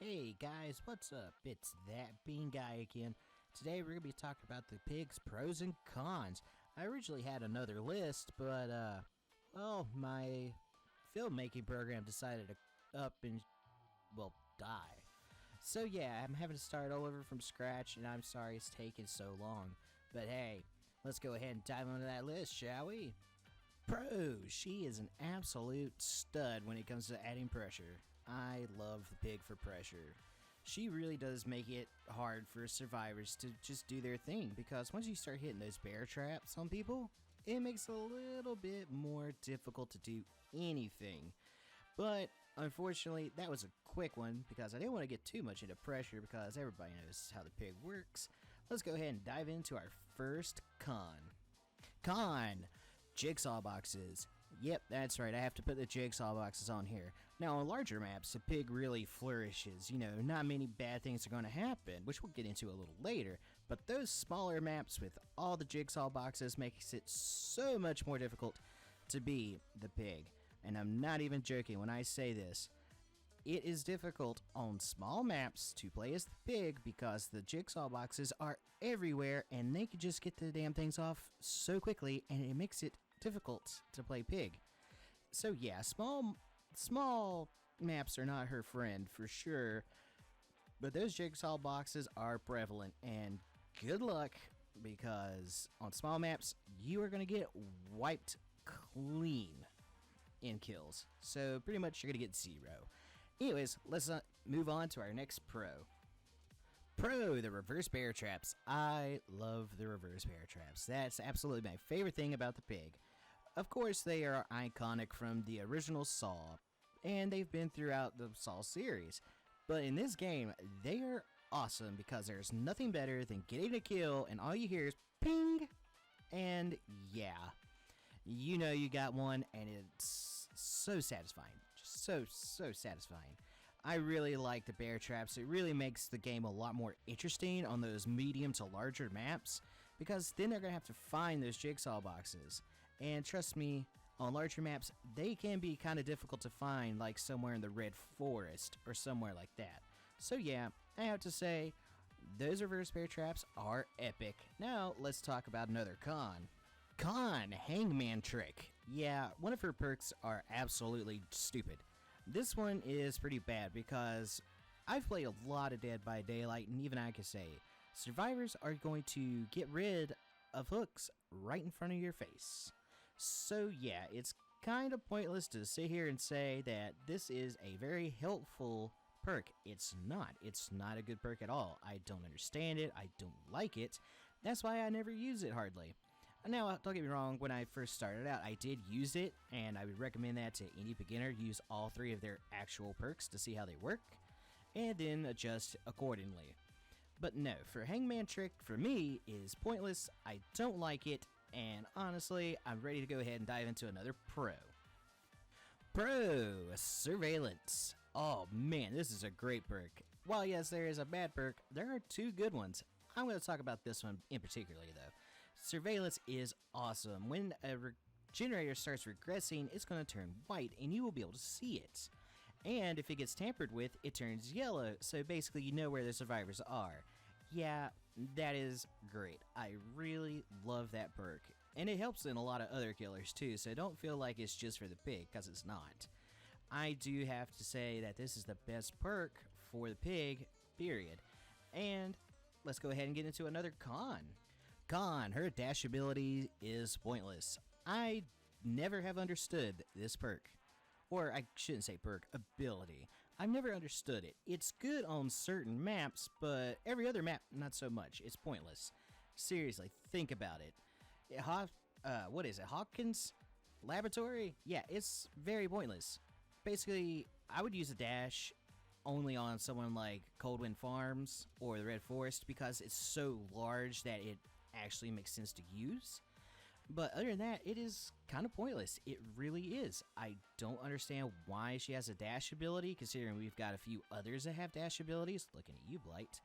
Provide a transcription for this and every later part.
Hey guys, what's up? It's that Bean Guy again. Today we're going to be talking about the pig's pros and cons. I originally had another list, but, my filmmaking program decided to up and, die. So yeah, I'm having to start all over from scratch, and I'm sorry it's taking so long. But hey, let's go ahead and dive into that list, shall we? Pros, she is an absolute stud when it comes to adding pressure. I love the pig for pressure. She really does make it hard for survivors to just do their thing, because once you start hitting those bear traps on people, it makes it a little bit more difficult to do anything. But unfortunately, that was a quick one because I didn't want to get too much into pressure because everybody knows how the pig works. Let's go ahead and dive into our first con. Con! Jigsaw boxes. Yep, that's right, I have to put the jigsaw boxes on here. Now, on larger maps, the pig really flourishes. Not many bad things are going to happen, which we'll get into a little later. But those smaller maps with all the jigsaw boxes makes it so much more difficult to be the pig. And I'm not even joking when I say this. It is difficult on small maps to play as the pig because the jigsaw boxes are everywhere and they can just get the damn things off so quickly, and it makes it difficult to play pig. So yeah, small maps are not her friend for sure, but those jigsaw boxes are prevalent, and good luck, because on small maps you are going to get wiped clean in kills. So pretty much you're going to get 0. Anyways, let's move on to our next pro. Pro, the reverse bear traps. I love the reverse bear traps. That's absolutely my favorite thing about the pig. Of course, they are iconic from the original Saw, and they've been throughout the Saw series. But in this game, they are awesome because there's nothing better than getting a kill and all you hear is ping, and yeah, you got one, and it's so satisfying. Just so satisfying. I really like the bear traps. It really makes the game a lot more interesting on those medium to larger maps, because then they're going to have to find those jigsaw boxes. And trust me, on larger maps, they can be kind of difficult to find, like somewhere in the Red Forest or somewhere like that. So yeah, I have to say, those reverse bear traps are epic. Now, let's talk about another con. Con, Hangman Trick. Yeah, one of her perks are absolutely stupid. This one is pretty bad because I've played a lot of Dead by Daylight, and even I can say, survivors are going to get rid of hooks right in front of your face. So yeah, it's kind of pointless to sit here and say that this is a very helpful perk. It's not. It's not a good perk at all. I don't understand it. I don't like it. That's why I never use it hardly. Now, don't get me wrong, when I first started out, I did use it, and I would recommend that to any beginner. Use all 3 of their actual perks to see how they work, and then adjust accordingly. But no, for Hangman Trick, for me, is pointless. I don't like it, and honestly, I'm ready to go ahead and dive into another pro. Pro, Surveillance. Oh man, this is a great perk. While yes, there is a bad perk, there are 2 good ones. I'm going to talk about this one in particular, though. Surveillance is awesome. When a generator starts regressing, it's going to turn white, and you will be able to see it. And if it gets tampered with, it turns yellow, so basically you know where the survivors are. Yeah, that is great. I really love that perk. And it helps in a lot of other killers too, so don't feel like it's just for the pig, because it's not. I do have to say that this is the best perk for the pig, period. And let's go ahead and get into another con. Con, her dash ability is pointless. I never have understood this perk. Or I shouldn't say perk, ability. I've never understood it. It's good on certain maps, but every other map, not so much. It's pointless. Seriously, think about it. What is it, Hawkins Laboratory? Yeah, it's very pointless. Basically, I would use a dash only on someone like Coldwind Farms or the Red Forest because it's so large that it actually makes sense to use. But other than that, it is kind of pointless. It really is. I don't understand why she has a dash ability, considering we've got a few others that have dash abilities. Looking at you, Blight.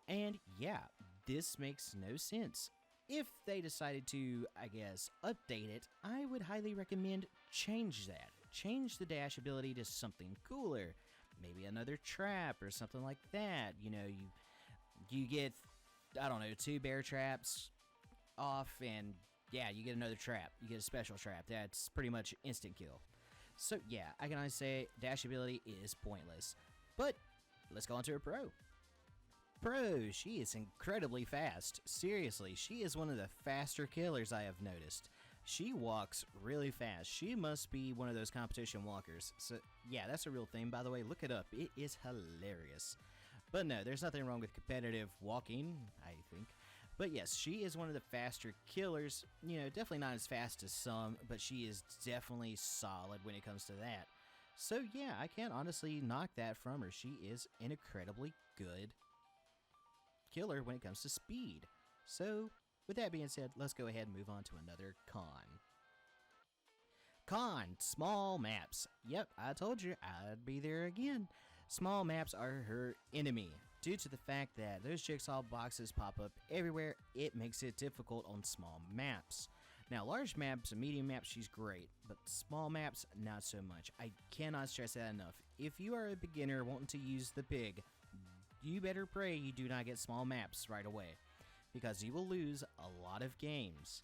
And yeah, this makes no sense. If they decided to, I guess, update it, I would highly recommend change that. Change the dash ability to something cooler. maybe another trap or something like that. You know, you get, I don't know, 2 bear traps off, and yeah, you get another trap. You get a special trap. That's pretty much instant kill. So yeah, I can honestly say dash ability is pointless. But let's go on to a pro. Pro, she is incredibly fast. Seriously, she is one of the faster killers I have noticed. She walks really fast. She must be one of those competition walkers. So yeah, that's a real thing, by the way. Look it up. It is hilarious. But no, there's nothing wrong with competitive walking, I think. But yes, she is one of the faster killers. You know, definitely not as fast as some, but she is definitely solid when it comes to that. So yeah, I can't honestly knock that from her. She is an incredibly good killer when it comes to speed. So with that being said, let's go ahead and move on to another con. Con, small maps. Yep, I told you I'd be there again. Small maps are her enemy. Due to the fact that those jigsaw boxes pop up everywhere, it makes it difficult on small maps. Now, large maps and medium maps, she's great, but small maps, not so much. I cannot stress that enough. If you are a beginner wanting to use the pig, you better pray you do not get small maps right away, because you will lose a lot of games.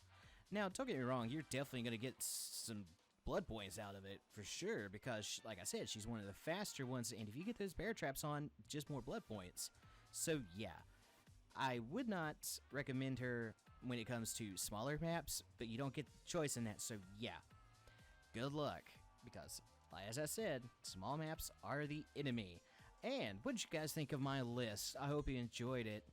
Now, don't get me wrong, you're definitely going to get some blood points out of it for sure, because like I said, she's one of the faster ones, and if you get those bear traps on, just more blood points. So yeah, I would not recommend her when it comes to smaller maps, but you don't get choice in that. So yeah, good luck, because as I said, small maps are the enemy. And what did you guys think of my list? I hope you enjoyed it.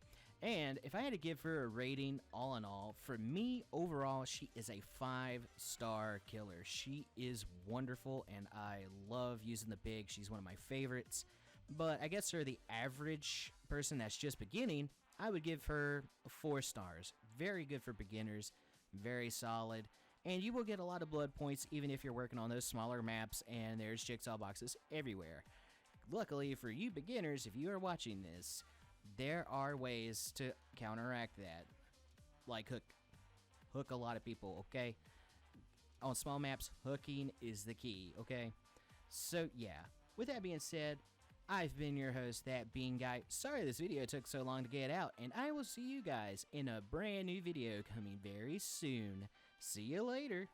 And if I had to give her a rating, all in all, for me, overall, she is a 5-star killer. She is wonderful, and I love using the pig. She's one of my favorites. But I guess for the average person that's just beginning, I would give her 4 stars. Very good for beginners, very solid. And you will get a lot of blood points even if you're working on those smaller maps and there's jigsaw boxes everywhere. Luckily for you beginners, if you are watching this, there are ways to counteract that. Like hook a lot of people, okay? On small maps, hooking is the key, okay? So yeah, with that being said, I've been your host, That Bean Guy. Sorry this video took so long to get out, and I will see you guys in a brand new video coming very soon. See you later.